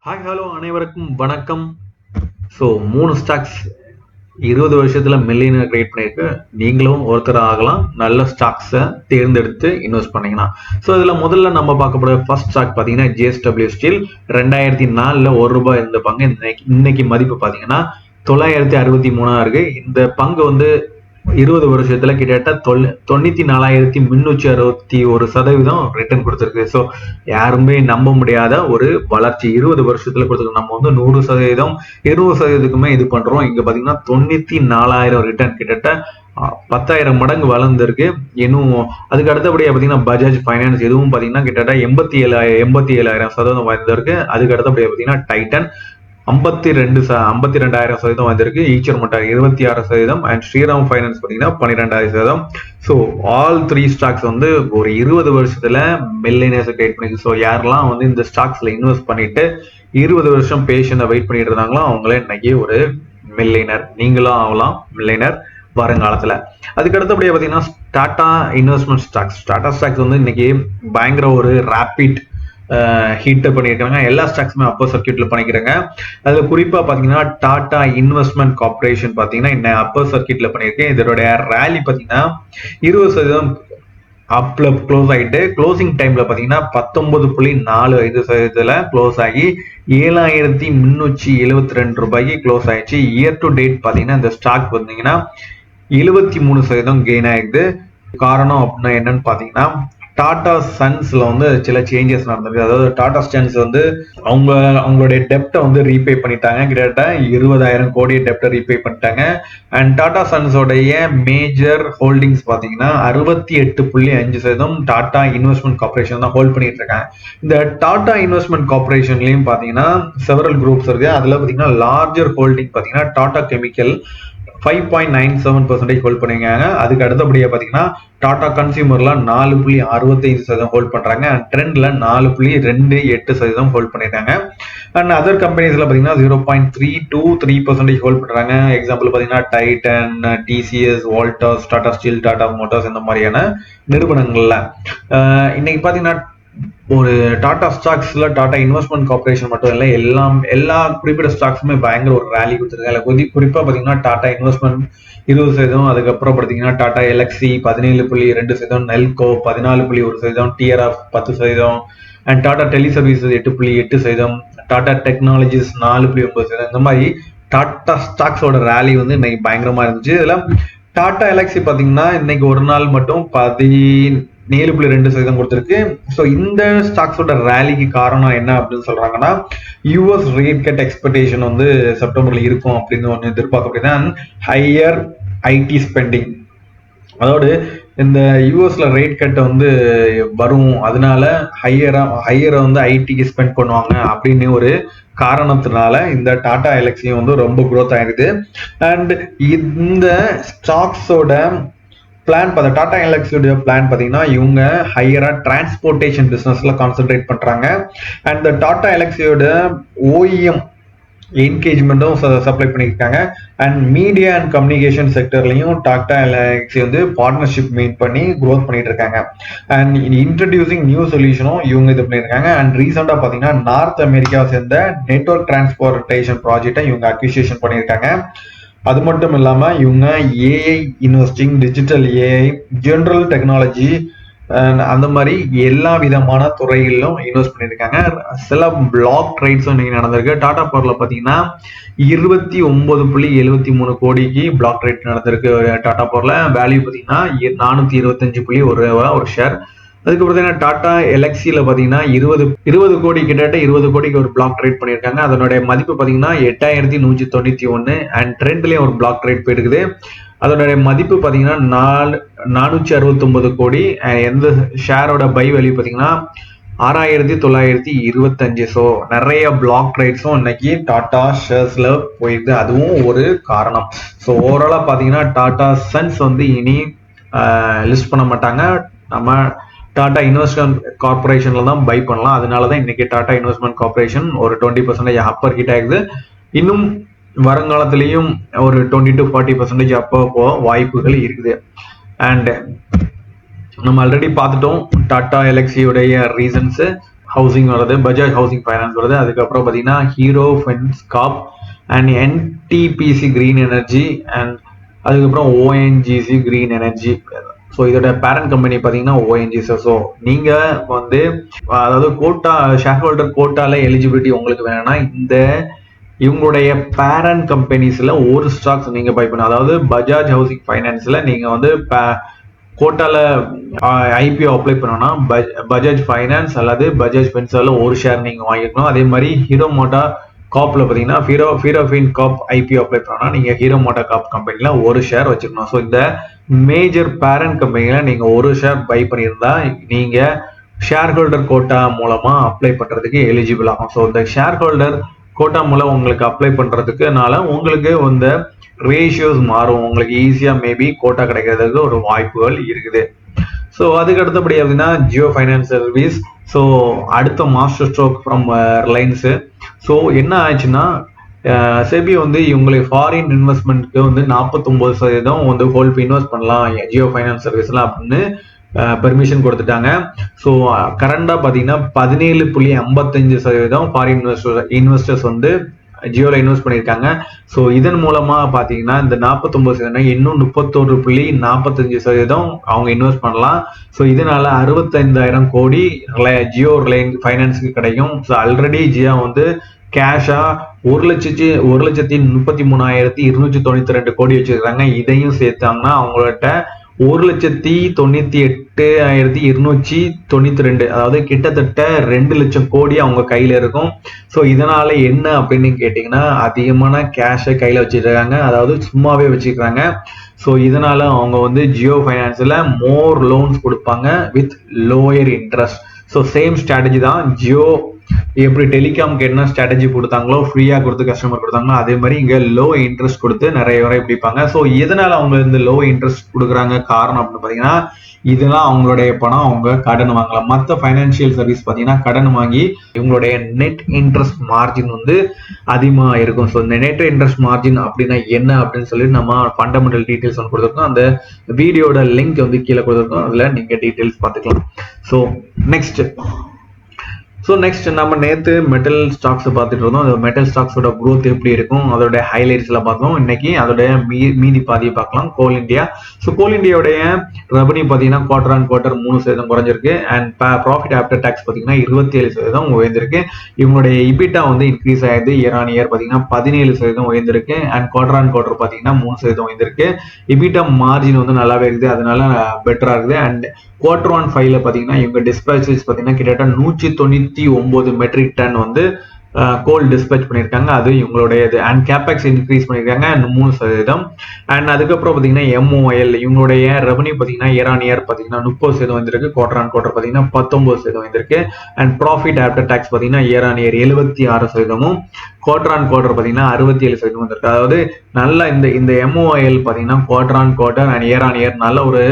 Hi hello அனைவருக்கும் வணக்கம். So 3 stocks 20 வருஷத்துல மில்லியனர் கிரியேட் பண்ணியிருக்கு. நீங்களும் ஒருத்தர் ஆகலாம் நல்ல ஸ்டாக்ஸை தேர்ந்தெடுத்து இன்வெஸ்ட் பண்ணீங்கன்னா. ஸோ இதில் முதல்ல நம்ம பார்க்க போகிற ஃபர்ஸ்ட் ஸ்டாக் பார்த்தீங்கன்னா ஜேஎஸ்டபிள்யூ ஸ்டீல். 2004 ₹1 இந்த பங்கு இன்னைக்கு மதிப்பு பார்த்தீங்கன்னா 963 இருக்கு. இந்த பங்கு வந்து 20 வருஷத்துல கிட்டத்தட்ட 94,361% ரிட்டர்ன் கொடுத்துருக்கு. ஸோ யாருமே நம்ப முடியாத ஒரு வளர்ச்சி 20 வருஷத்துல கொடுத்துருக்கு. நம்ம வந்து 100%, 200%க்குமே இது பண்றோம். இங்க பாத்தீங்கன்னா 94,000 ரிட்டர்ன், கிட்டத்தட்ட 10,000 மடங்கு வளர்ந்துருக்கு. இன்னும் அதுக்கு அடுத்தபடியா பாத்தீங்கன்னா பஜாஜ் ஃபைனான்ஸ், இதுவும் பாத்தீங்கன்னா கிட்டத்தட்ட 87,000% வளர்ந்துருக்கு. அதுக்கு அடுத்தபடியா பாத்தீங்கன்னா டைட்டன் 52,000% வந்திருக்கு. Eicher motor 26% and Shriram finance பார்த்தீங்கன்னா 12,000%. ஸோ ஆல் 3 ஸ்டாக்ஸ் வந்து ஒரு 20 வருஷத்துல மில்லியனர்ஸ் கிரியேட் பண்ணிருக்கு. ஸோ யாரெல்லாம் வந்து இந்த ஸ்டாக்ஸ்ல இன்வெஸ்ட் பண்ணிட்டு 20 வருஷம் பேஷண்டை வெயிட் பண்ணிட்டு இருந்தாங்களோ அவங்களே இன்னைக்கு ஒரு மில்லியனர். நீங்களும் ஆகலாம் மில்லியனர் வருங்காலத்துல. அதுக்கு அடுத்தபடியா பார்த்தீங்கன்னா Tata investment stocks. Tata stocks வந்து இன்னைக்கு பயங்கர ஒரு ரேபிட் ஹீட் பண்ணியிருக்காங்க. எல்லா ஸ்டாக்ஸுமே அப்பர் சர்க்கியூட்ல பண்ணிக்கிறாங்க. அதுல குறிப்பா பாத்தீங்கன்னா டாடா இன்வெஸ்ட்மெண்ட் கார்பரேஷன் பாத்தீங்கன்னா இன்னும் அப்பர் சர்க்கியூட்ல பண்ணியிருக்கேன். இதோட ரேலி பாத்தீங்கன்னா 20% அப்ல க்ளோஸ் ஆகிட்டு க்ளோசிங் டைம்ல பாத்தீங்கன்னா 19.45% க்ளோஸ் ஆகி ₹7,372 க்ளோஸ் ஆயிடுச்சு. இயர் டு டேட் பாத்தீங்கன்னா இந்த ஸ்டாக் வந்தீங்கன்னா 73% கெயின் ஆயிடுது. காரணம் அப்படின்னா என்னன்னு பாத்தீங்கன்னா டாடா சன்ஸ்ல வந்து சில சேஞ்சஸ் நடந்திருக்கு. அதாவது டாடா சன்ஸ் வந்து அவங்களுடைய டெப்டை வந்து ரீபே பண்ணிட்டாங்க. கிட்டத்தட்ட 20,000 கோடி டெப்டை ரீபே பண்ணிட்டாங்க. அண்ட் டாடா சன்ஸோடைய மேஜர் ஹோல்டிங்ஸ் பாத்தீங்கன்னா 68.5% டாடா இன்வெஸ்ட்மெண்ட் கார்பரேஷன் தான் ஹோல்ட் பண்ணிட்டு இருக்காங்க. இந்த டாடா இன்வெஸ்ட்மெண்ட் கார்பரேஷன்லயும் பாத்தீங்கன்னா செவரல் குரூப்ஸ் இருக்கு. அதுல பாத்தீங்கன்னா லார்ஜர் ஹோல்டிங் பாத்தீங்கன்னா டாடா கெமிக்கல் 5.97% ஹோல்ட் பண்ணிருக்காங்க. அதுக்கு அடுத்தபடியா பாத்தீங்கன்னா டாடா கன்சியூமர்ல 4.65% ஹோல்ட் பண்றாங்க. அண்ட் ட்ரெண்ட்ல 4.28% ஹோல்ட் பண்ணிருக்காங்க. அண்ட் அதர் கம்பெனிஸ்ல பாத்தீங்கன்னா 0.323% ஹோல்ட் பண்றாங்க. எக்ஸாம்பிள் பாத்தீங்கன்னா Titan, TCS, Voltas, Tata steel, Tata Motors இந்த மாதிரியான நிறுவனங்கள்ல இன்னைக்கு பாத்தீங்கன்னா ஒரு டாடா ஸ்டாக்ஸ்ல டாடா இன்வெஸ்ட்மெண்ட் கார்பரேஷன் மட்டும் இல்லை, எல்லா குறிப்பிட்ட ஸ்டாக்ஸுமே பயங்கர ஒரு ரேலி கொடுத்துருக்காங்க. குறிப்பா பாத்தீங்கன்னா டாடா இன்வெஸ்ட்மெண்ட் 20%, அதுக்கப்புறம் பாத்தீங்கன்னா Tata Elxsi 17.2%, Nelco 14.1%, TRF 10%, and Tata teleservices 8.8%, Tata technologies 4.9%. இந்த மாதிரி டாடா ஸ்டாக்ஸோட ரேலி வந்து இன்னைக்கு பயங்கரமா இருந்துச்சு. இதுல டாடா எலக்ஸி பாத்தீங்கன்னா இன்னைக்கு ஒரு நாள் மட்டும் 17.2% கொடுத்திருக்கு. ஸோ இந்த ஸ்டாக்ஸோட ரேலிக்கு காரணம் என்ன அப்படின்னு சொல்றாங்கன்னா யூஎஸ் ரேட் கட் எக்ஸ்பெக்டேஷன் வந்து செப்டம்பர்ல இருக்கும் அப்படின்னு ஒன்று எதிர்பார்க்கப்படுது. அண்ட் ஹையர் ஐடி ஸ்பெண்டிங், அதாவது இந்த யூஎஸ்ல ரேட் கட் வந்து வரும், அதனால ஹையரை வந்து ஐடிக்கு ஸ்பெண்ட் பண்ணுவாங்க அப்படின்னு ஒரு காரணத்தினால இந்த டாடா எலக்ஸியும் வந்து ரொம்ப க்ரோத் ஆயிருது. அண்ட் இந்த ஸ்டாக்ஸோட பிளான் பார்த்தா டாடா எலக்ஸியோட பிளான் பார்த்தீங்கன்னா இவங்க ஹையரா டிரான்ஸ்போர்ட்டேஷன் பிசினஸ்ல கான்சென்ட்ரேட் பண்றாங்க. அண்ட் இந்த டாடா எலக்ஸியோட ஓஇஎம் என்கேஜ்மெண்ட்டும் சப்ளை பண்ணியிருக்காங்க. அண்ட் மீடியா அண்ட் கம்யூனிகேஷன் செக்டர்லையும் டாடா எலக்ஸி வந்து பார்ட்னர்ஷிப் மீட் பண்ணி க்ரோத் பண்ணிட்டு இருக்காங்க. அண்ட் இன்ட்ரடியூசிங் நியூ சொல்யூஷனும் இவங்க இது பண்ணியிருக்காங்க. அண்ட் ரீசெண்டா பாத்தீங்கன்னா நார்த் அமெரிக்காவை சேர்ந்த நெட்வொர்க் டிரான்ஸ்போர்ட்டேஷன் ப்ராஜெக்டை இவங்க அக்விசிஷன் பண்ணியிருக்காங்க. அது மட்டும் இல்லாம இவங்க AI investing, digital AI, general technology அந்த மாதிரி எல்லா விதமான துறைகளிலும் இன்வெஸ்ட் பண்ணியிருக்காங்க. சில பிளாக் ட்ரேட்ஸும் இன்னைக்கு நடந்திருக்கு. டாடா பவர்ல பாத்தீங்கன்னா 29.73 கோடிக்கு பிளாக் ட்ரேட் நடந்திருக்கு. டாடா பவர்ல வேல்யூ பாத்தீங்கன்னா 425.1 ஒரு ஷேர். அதுக்கு பார்த்தீங்கன்னா டாடா எலக்ஸில பாத்தீங்கன்னா 20 கோடி, கிட்டத்தட்ட 20 கோடிக்கு ஒரு பிளாக் ட்ரேட் பண்ணியிருக்காங்க. அதனுடைய மதிப்பு பாத்தீங்கன்னா 8,191. அண்ட் ட்ரெண்ட்லயும் ஒரு பிளாக் ட்ரேட் போயிருக்குது. அதனுடைய மதிப்பு பாத்தீங்கன்னா 469 கோடி. எந்த ஷேரோட பை வேல்யூ பாத்தீங்கன்னா 6,925. ஸோ நிறைய பிளாக் ட்ரேட்ஸும் இன்னைக்கு டாடா ஷேர்ஸ்ல போயிருக்கு. அதுவும் ஒரு காரணம். ஸோ ஓவராலா பாத்தீங்கன்னா டாடா சன்ஸ் வந்து இனி லிஸ்ட் பண்ண மாட்டாங்க. நம்ம டாடா இன்வெஸ்ட்மெண்ட் கார்பரேஷன்ல தான் பை பண்ணலாம். அதனாலதான் இன்னைக்கு டாடா இன்வெஸ்ட்மெண்ட் கார்பரேஷன் ஒரு 20% அப்பர் ஹிட் ஆகுது. இன்னும் வருங்காலத்திலையும் ஒரு 20 to 40% அப்போ வாய்ப்புகள் இருக்குது. அண்ட் நம்ம ஆல்ரெடி பார்த்துட்டோம் டாடா எலக்ஸியோடைய ரீசன்ஸ். ஹவுசிங் வருது, பஜாஜ் ஹவுசிங் ஃபைனான்ஸ் வருது, அதுக்கப்புறம் பார்த்தீங்கன்னா Hero finance corp and NTPC green energy and அதுக்கப்புறம் ஓஎன்ஜிசி கிரீன் எனர்ஜி. ஸோ இதோட பேரண்ட் கம்பெனி பார்த்தீங்கன்னா ஓஎன்ஜிசி. ஸோ நீங்கள் வந்து அதாவது கோட்டா ஷேர் ஹோல்டர் கோட்டால எலிஜிபிலிட்டி உங்களுக்கு வேணும்னா இந்த இவங்களுடைய பேரண்ட் கம்பெனிஸ்ல ஒரு ஸ்டாக்ஸ் நீங்க பை பண்ண, அதாவது பஜாஜ் ஹவுசிங் ஃபைனான்ஸ்ல நீங்க வந்து கோட்டால ஐபிஓ அப்ளை பண்ணோம்னா பஜாஜ் ஃபைனான்ஸ் அல்லது பஜாஜ் பென்சால ஒரு ஷேர் நீங்க வாங்கிக்கணும். அதே மாதிரி ஹீரோ மோட்டா காப்ல பாத்தீங்கன்னா ஹீரோஃபின் காப் ஐபிஓ அப்ளை பண்ணோம்னா நீங்க ஹீரோ மோட்டா காப் கம்பெனில ஒரு ஷேர் வச்சுக்கணும். ஸோ இந்த மேஜர் பேரண்ட் கம்பெனில நீங்க ஒரு ஷேர் பை பண்ணியிருந்தா நீங்க ஷேர் ஹோல்டர் கோட்டா மூலமா அப்ளை பண்றதுக்கு எலிஜிபிள் ஆகும். ஸோ இந்த ஷேர் ஹோல்டர் கோட்டா மூலம் உங்களுக்கு அப்ளை பண்றதுக்குனால உங்களுக்கு இந்த ரேஷியோஸ் மாறும், உங்களுக்கு ஈஸியா மேபி கோட்டா கிடைக்கிறதுக்கு ஒரு வாய்ப்புகள் இருக்குது. ஸோ அதுக்கு அடுத்தபடி அப்படின்னா ஜியோ ஃபைனான்ஸ் சர்வீஸ். ஸோ அடுத்த master stroke from Reliance. So என்ன ஆச்சுன்னா செபி வந்து இவங்களை ஃபாரின் இன்வெஸ்ட்மெண்ட்க்கு வந்து 49% வந்து ஹோல்ட் இன்வெஸ்ட் பண்ணலாம் ஜியோ ஃபைனான்ஸ் சர்வீஸ்லாம் அப்படின்னு பெர்மிஷன் கொடுத்துட்டாங்க. ஸோ கரண்டா பார்த்தீங்கன்னா 17.55% ஃபாரின் இன்வெஸ்டர்ஸ் வந்து ஜியோல இன்வெஸ்ட் பண்ணியிருக்காங்க. ஸோ இதன் மூலமா பார்த்தீங்கன்னா இந்த 49% இன்னும் 31.45% அவங்க இன்வெஸ்ட் பண்ணலாம். ஸோ இதனால 65,000 கோடி ஜியோ ரிலையன்ஸ் ஃபைனான்ஸுக்கு கிடைக்கும். ஸோ ஆல்ரெடி ஜியோ வந்து கேஷா 1,33,292 கோடி வச்சிருக்காங்க. இதையும் சேர்த்தாங்கன்னா அவங்கள்ட்ட 1,98,292, அதாவது கிட்டத்தட்ட 2 லட்சம் கோடி அவங்க கையில இருக்கும். ஸோ இதனால என்ன அப்படின்னு கேட்டீங்கன்னா அதிகமான கேஷை கையில வச்சிருக்காங்க, அதாவது சும்மாவே வச்சிருக்காங்க. ஸோ இதனால அவங்க வந்து ஜியோ ஃபைனான்ஸ்ல மோர் லோன்ஸ் கொடுப்பாங்க with lower interest. So same strategy தான் ஜியோ எப்படி டெலிகாம்க்கு என்ன ஸ்ட்ராட்டஜி கொடுத்தாங்களோ ஃப்ரீயா கொடுத்து கஸ்டமர் கொடுத்தாங்களோ அதே மாதிரி இங்க லோ இன்ட்ரெஸ்ட் கொடுத்து நிறைய வரை பிடிப்பாங்க. ஸோ எதனால அவங்க இந்த லோ இன்ட்ரெஸ்ட் கொடுக்குறாங்க காரணம் அப்படின்னு பாத்தீங்கன்னா இதெல்லாம் அவங்களுடைய பணம், அவங்க கடன் வாங்கலாம். மற்ற ஃபைனான்சியல் சர்வீஸ் பாத்தீங்கன்னா கடன் வாங்கி இவங்களுடைய நெட் இன்ட்ரெஸ்ட் மார்ஜின் வந்து அதிகமா இருக்கும். ஸோ இந்த நெட் இன்ட்ரெஸ்ட் மார்ஜின் அப்படின்னா என்ன அப்படின்னு சொல்லி நம்ம ஃபண்டமெண்டல் டீடைல்ஸ் வந்து கொடுத்துருக்கோம். அந்த வீடியோட லிங்க் வந்து கீழே கொடுத்துருக்கோம், அதுல நீங்க டீடைல்ஸ் பார்த்துக்கலாம். ஸோ நெக்ஸ்ட் நம்ம நேற்று மெட்டல் ஸ்டாக்ஸ் பார்த்துட்டு இருந்தோம். அந்த மெட்டல் ஸ்டாக்ஸோட growth எப்படி இருக்கும் அதோட ஹைலைட்ஸ்ல பார்த்தோம். இன்னைக்கு அதோட மீதி பாதியை பார்க்கலாம். கோல் இந்தியா. ஸோ கோல் இந்தியாவுடைய ரெவன்யூ பார்த்தீங்கன்னா குவார்டர் ஆன் குவார்டர் 3% குறைஞ்சிருக்கு. அண்ட் ப்ராஃபிட் ஆஃப்டர் டாக்ஸ் பார்த்தீங்கன்னா 27% உயர்ந்திருக்கு. இவங்களுடைய இபிட்டா வந்து இன்க்ரீஸ் ஆயிடுது. இயர் ஆன் இயர் பார்த்தீங்கன்னா 17% உயர்ந்திருக்கு. அண்ட் குவார்டர் ஆன் குவார்டர் பார்த்தீங்கன்னா 3% உயர்ந்திருக்கு. இபிட்டா மார்ஜின் வந்து நல்லாவே இருக்குது, அதனால பெட்டரா இருக்குது. அண்ட் குவார்டர் 1 பார்த்தீங்கன்னா இவங்க டிஸ்பேச்சஸ் பார்த்தீங்கன்னா கிட்டத்தட்ட 199 மெட்ரிக் டன் வந்து கோல் டிஸ்பேச் பண்ணியிருக்காங்க, அது இவங்களுடைய இது. அண்ட் கேபெக்ஸ் இன்க்ரீஸ் பண்ணியிருக்காங்க 3%. அண்ட் அதுக்கப்புறம் பார்த்தீங்கன்னா எம்ஓஎல் இவங்களுடைய ரெவன்யூ பார்த்தீங்கன்னா இயர் ஆன் இயர் பார்த்தீங்கன்னா 30% வந்திருக்கு. குவார்டர் ஆன் குவார்டர் பார்த்தீங்கன்னா 19% வந்திருக்கு. அண்ட் ப்ராஃபிட் ஆஃப்டர் டாக்ஸ் பார்த்தீங்கன்னா year on year 76%, quarter on quarter பார்த்தீங்கன்னா 67% வந்திருக்கு. அதாவது நல்ல இந்த எம்ஓஎல் பார்த்தீங்கன்னா quarter on quarter and year on year நல்ல ஒரு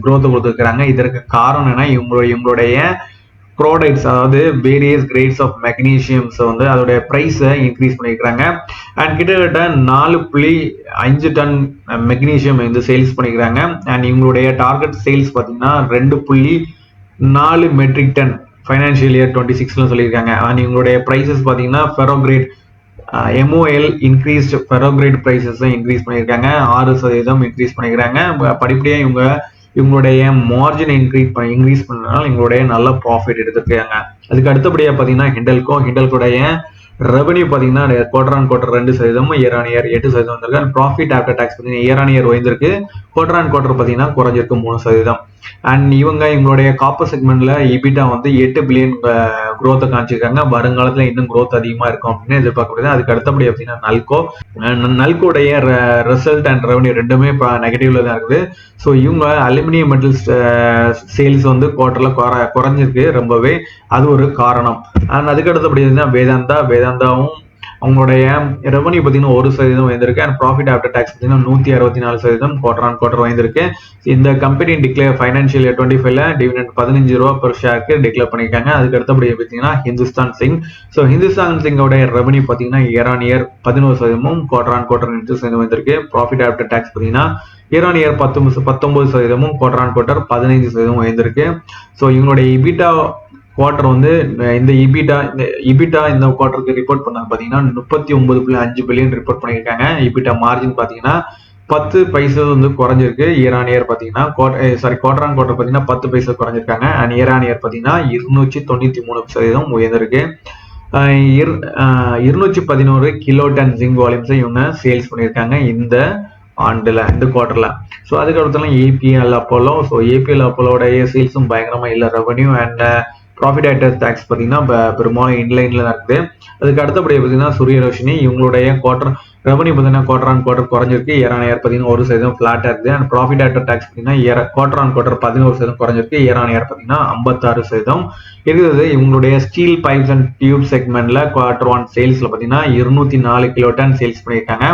growth கொடுத்துருக்காங்க. இதற்கு காரணம் என்ன, இவங்களுடைய ப்ராடக்ட்ஸ், அதாவது வேரியஸ் கிரேட்ஸ் ஆஃப் மெக்னீசியம்ஸ் வந்து அதோடைய பிரைஸை இன்க்ரீஸ் பண்ணிக்கிறாங்க. அண்ட் கிட்டத்தட்ட 4.5 டன் மெக்னீசியம் வந்து சேல்ஸ் பண்ணிக்கிறாங்க. அண்ட் இவங்களுடைய டார்கெட் சேல்ஸ் பார்த்தீங்கன்னா 2.4 மெட்ரிக் டன் ஃபைனான்சியல் இயர் 26ல சொல்லியிருக்காங்க. அண்ட் இவங்களுடைய ப்ரைஸஸ் பார்த்தீங்கன்னா ஃபெரோகிரேட் எம்ஓஎல் இன்க்ரீஸ்ட் ஃபெரோகிரேட் ப்ரைஸஸ் இன்க்ரீஸ் பண்ணியிருக்காங்க, 6% இன்க்ரீஸ் பண்ணிக்கிறாங்க. படிப்படியாக இவங்களுடைய மார்ஜின் இன்க்ரீஸ் பண்ணனால இவங்களுடைய நல்ல ப்ராஃபிட் எடுத்துருக்காங்க. அதுக்கு அடுத்தபடியாக பார்த்தீங்கன்னா ஹிண்டல்கோடைய ரெவன்யூ பார்த்தீங்கன்னா quarter on quarter 2%, year on year 8% வந்திருக்கு. அண்ட் ப்ராஃபிட் ஆஃப்டர் டாக்ஸ் பார்த்தீங்கன்னா இயர் ஆன் இயர் உயர்ந்திருக்கு, குவார்டர் ஆன் குவார்டர் பார்த்தீங்கன்னா குறைஞ்சிருக்கு 3%. அண்ட் இவங்களுடைய காப்பர் செக்மெண்ட்ல இபிட்டா வந்து 8 பில்லியன் growth காமிச்சிருக்காங்க. வருங்காலத்துல இன்னும் growth அதிகமா இருக்கும் அப்படின்னு எதிர்பார்க்கப்படுது. அதுக்கு அடுத்தபடி பார்த்தீங்கன்னா நல்கோடைய ரிசல்ட் அண்ட் ரெவன்யூ ரெண்டுமே இப்போ நெகட்டிவ்ல தான் இருக்குது. ஸோ இவங்க அலுமினியம் மெட்டல்ஸ் சேல்ஸ் வந்து குவார்டர்ல குறைஞ்சிருக்கு ரொம்பவே, அது ஒரு காரணம். அண்ட் அதுக்கு அடுத்தபடி வேதாந்தாவும் அவங்களுடைய ரெவன்யூ பார்த்தீங்கன்னா 1% வந்திருக்கு. அண்ட் ப்ராஃபிட் ஆஃப்டர் டாக்ஸ் பார்த்தீங்கன்னா 164% குவார்டர் ஆன் குவார்டர் வந்திருக்கு. இந்த கம்பெனி டிக்ளேர் ஃபைனான்சியல் இயர் 25ல டிவிடெண்ட் 15 ரூபா per ஷேருக்கு டிக்ளேர் பண்ணியிருக்காங்க. அதுக்கு அடுத்தபடி பார்த்தீங்கன்னா ஹிந்துஸ்தான் சிங். ஸோ ஹிந்துஸ்தான் சிங்கோட ரெவன்யூ பார்த்தீங்கன்னா year on year 11%, quarter on quarter 2% வந்திருக்கு. ப்ராஃபிட் ஆஃப்டர் டாக்ஸ் பார்த்தீங்கன்னா year on year 19%, quarter on quarter 15% உயர்ந்திருக்கு. ஸோ இவங்களுடைய இபிட்டா குவார்டர் வந்து இந்த இபிட்டா இந்த குவார்டருக்கு ரிப்போர்ட் பண்ணது பார்த்தீங்கன்னா 39.5 பில்லியன் ரிப்போர்ட் பண்ணியிருக்காங்க. இபிட்டா மார்ஜின் பார்த்தீங்கன்னா 10 பைசா வந்து குறைஞ்சிருக்கு. இயர் ஆன் இயர் பார்த்தீங்கன்னா குவார்டர் ஆன் குவார்டர் பார்த்தீங்கன்னா 10 பைசா குறைஞ்சிருக்காங்க. அண்ட் இயர் ஆன் இயர் பார்த்தீங்கன்னா 293% உயர்ந்திருக்கு. 211 கிலோ டன் ஜிங்க் வால்யூம்ஸை இவங்க சேல்ஸ் பண்ணியிருக்காங்க இந்த ஆண்டுல, இந்த குவார்டர்ல. ஸோ அதுக்கடுத்தலாம் ஏபிஎல் அப்போலோ. ஸோ ஏபிஎல் அப்போலோடைய சேல்ஸும் பயங்கரமா இல்லை. Revenue and profit after tax பார்த்தீங்கன்னா பெரும்பாலும் இன்லைன்ல தான் இருக்குது. அதுக்கு அடுத்தபடியாக பார்த்தீங்கன்னா சூரிய ரோஷினி இவங்களுடைய குவார்டர் ரெவன்யூ பார்த்தீங்கன்னா குவார்டர் ஆன் குவார்டர் குறைஞ்சிருக்கு. இயர் ஆன் இயர் பார்த்தீங்கன்னா 1% ஃபிளாட்டா இருக்குது. அண்ட் ப்ராஃபிட் ஆஃப்டர் டேக்ஸ் பார்த்தீங்கன்னா குவார்டர் ஆன் குவார்டர் 11% குறைஞ்சிருக்கு. இயர் ஆன் இயர் பார்த்தீங்கன்னா 56% இருக்குது. இவங்களுடைய ஸ்டீல் பைப்ஸ் அண்ட் டியூப் செக்மெண்ட்ல குவார்டர் ஒன் சேல்ஸ்ல பார்த்தீங்கன்னா 204 கிலோ டன் சேல்ஸ் பண்ணியிருக்காங்க.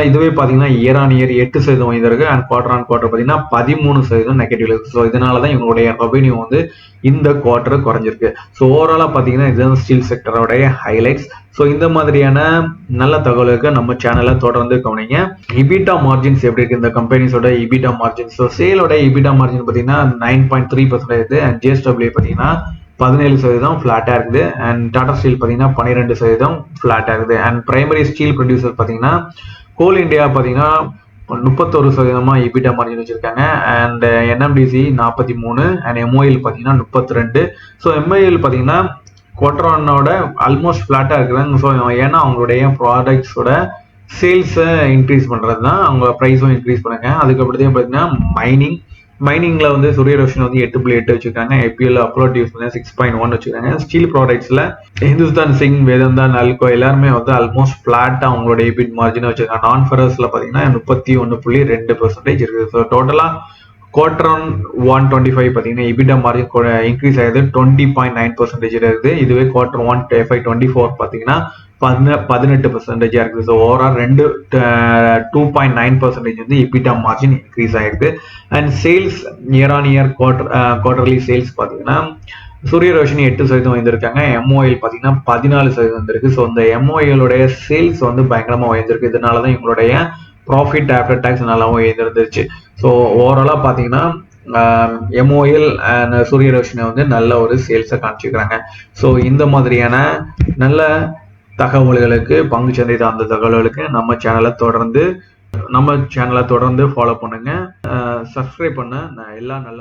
இதுவே பார்த்தீங்கன்னா இயர் ஆன் இயர் 8% உயர்ந்திருக்கு. அண்ட் குவார்டர் ஆன் குவார்டர் பார்த்தீங்கன்னா 13% நெகட்டிவ் இருக்கு. ஸோ இதனால தான் இவங்களுடைய ரெவன்யூ வந்து இந்த குவார்டர் குறைஞ்சிருக்கு. ஸோ ஓவராலாக பார்த்தீங்கன்னா இதுதான் ஸ்டீல் செக்டரோடைய ஹைலைட்ஸ். ஸோ இந்த மாதிரியான நல்ல தகவலுக்கு நம்ம சேனலை தொடர்ந்து கவனிங்க. இபிட்டா மார்ஜின்ஸ் எப்படி இருக்கு இந்த கம்பெனிஸோட இபிட்டா மார்ஜின்ஸ்? ஸோ சேலோட இபிட்டா மார்ஜின் பார்த்தீங்கன்னா 9.3% இருக்குது. அண்ட் ஜிஎஸ்டபிள்யூ பார்த்தீங்கன்னா 17% ஃபிளாட்டா இருக்குது. அண்ட் டாடா ஸ்டீல் பார்த்தீங்கன்னா 12% ஃபிளாட்டா இருக்குது. அண்ட் பிரைமரி ஸ்டீல் ப்ரொடியூசர் பார்த்தீங்கன்னா கோல் இந்தியா பார்த்தீங்கன்னா 31% இபிட்டா மார்ஜின் வச்சிருக்காங்க. அண்ட் என்எம்டிசி 43, அண்ட் எம்ஓஎல் பார்த்தீங்கன்னா 32. ஸோ எம்ஐஎல் பார்த்தீங்கன்னா குவார்டர் ஒன்னோட ஆல்மோஸ்ட் ஃபிளாட்டா இருக்கிறாங்க. ஸோ ஏன்னா அவங்களுடைய ப்ராடக்ட்ஸோட சேல்ஸை இன்க்ரீஸ் பண்றது தான், அவங்க ப்ரைஸும் இன்க்ரீஸ் பண்ணுங்க. அதுக்கப்புறத்தையும் பார்த்தீங்கன்னா மைனிங்ல வந்து சூரிய ரோஷன் வந்து 8.8 வச்சிருக்காங்க. ஏபிஎல் அப்போலோ டியூஸ் 6.1 வச்சிருக்காங்க. ஸ்டீல் ப்ராடக்ட்ஸ்ல ஹிந்துஸ்தான் சிங், வேதாந்தா, நல்கோ எல்லாருமே வந்து ஆல்மோஸ்ட் ஃபிளாட்டா அவங்களோட EBIT மார்ஜின் வச்சிருக்காங்க. நான் ஃபெரஸ்ல பாத்தீங்கன்னா 31.2% இருக்குது. ஸோ டோட்டலா குவார்டர் ஒன் 125 பார்த்தீங்கன்னா இபிட்டா மார்ஜின் இன்க்ரீஸ் ஆகுது 20.9% இருக்குது. இதுவே குவார்டர் ஒன் FY24 பார்த்தீங்கன்னா 18% இருக்குது. ஸோ ஓவரால் 2.9% வந்து இபிட்டா மார்ஜின் இன்க்ரீஸ் ஆயிருக்கு. And sales year on year quarterly sales பார்த்தீங்கன்னா சூரிய ரோஷினி 8% உயர்ந்திருக்காங்க. எம்ஓஎல் பார்த்தீங்கன்னா 14% வந்திருக்கு. ஸோ இந்த எம்ஓஎலுடைய சேல்ஸ் வந்து பயங்கரமா உயர்ந்திருக்கு. இதனால தான் இவங்களுடைய ப்ராஃபிட் ஆஃப்டர் டேக்ஸ் நல்லாவும் உயர்ந்திருந்துச்சு. ஸோ ஓவராலாக பார்த்தீங்கன்னா எம்ஓஎல் அண்ட் சூரிய ரோஷினி வந்து நல்ல ஒரு சேல்ஸை காமிச்சிக்கிறாங்க. ஸோ இந்த மாதிரியான நல்ல தகவல்களுக்கு, பங்குச்சந்தை சார்ந்த தகவல்களுக்கு நம்ம சேனலை தொடர்ந்து ஃபாலோ பண்ணுங்க. சப்ஸ்கிரைப் பண்ண எல்லா நல்ல